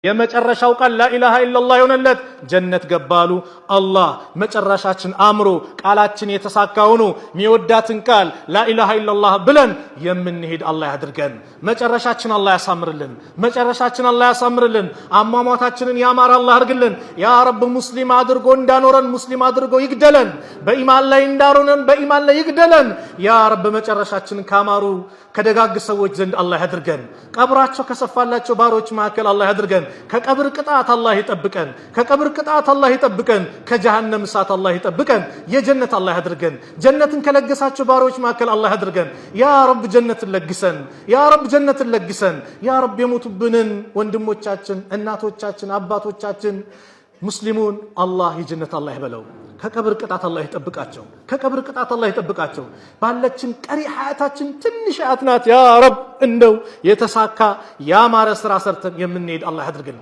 የመጨረሻው ቃል ላኢላሃ ኢላላህ የሆነለት ጀነት ገባሉ። አላህ መጨረሻችን አምሮ ቃላችን የተሳካ ሆኖ የሚወዳትን ቃል ላኢላሃ ኢላላህ ብለን የምንሄድ አላህ ያድርገን። መጨረሻችን አላህ ያሳምርልን። መጨረሻችን አላህ ያሳምርልን። አሟሟታችንን ያማረ አላህ አድርግልን። ያ ረብ ሙስሊም አድርጎ እንዳኖረን ሙስሊም አድርጎ ይግደለን። በኢማን ላይ እንዳኖረን በኢማን ላይ ይግደለን። ያ ረብ መጨረሻችንን ካማሩ ከደጋግ ሰዎች ዘንድ አላህ ያድርገን። ቀብራቸው ከሰፋላቸው ባሮች መካከል አላህ ያድርገን። ከቀብር ቅጣት አላህ ይጠብቀን። ከቀብር ቅጣት አላህ ይጠብቀን። ከጀሃነም እሳት አላህ ይጠብቀን። የጀነት አላህ ያድርገን። ጀነትን ከለገሳቸው ባሮች መካከል አላህ ያድርገን። ያ ረብ ጀነትን ለግሰን። ያ ረብ ጀነትን ለግሰን። ያ ረብ የሞቱብንን ወንድሞቻችን፣ እናቶቻችን፣ አባቶቻችን ሙስሊሙን አላህ የጀነት አላህ ይበለው። ከቀብር ቅጣት አላህ ይጠብቃቸው። ከቀብር ቅጣት አላህ ይጠብቃቸው። ባለችን ቀሪ ሐያታችን ትንሽ ሐያት ናት። ያ ረብ እንደው የተሳካ ያማረ ስራ ሰርተን የምንሄድ አላህ ያድርገን።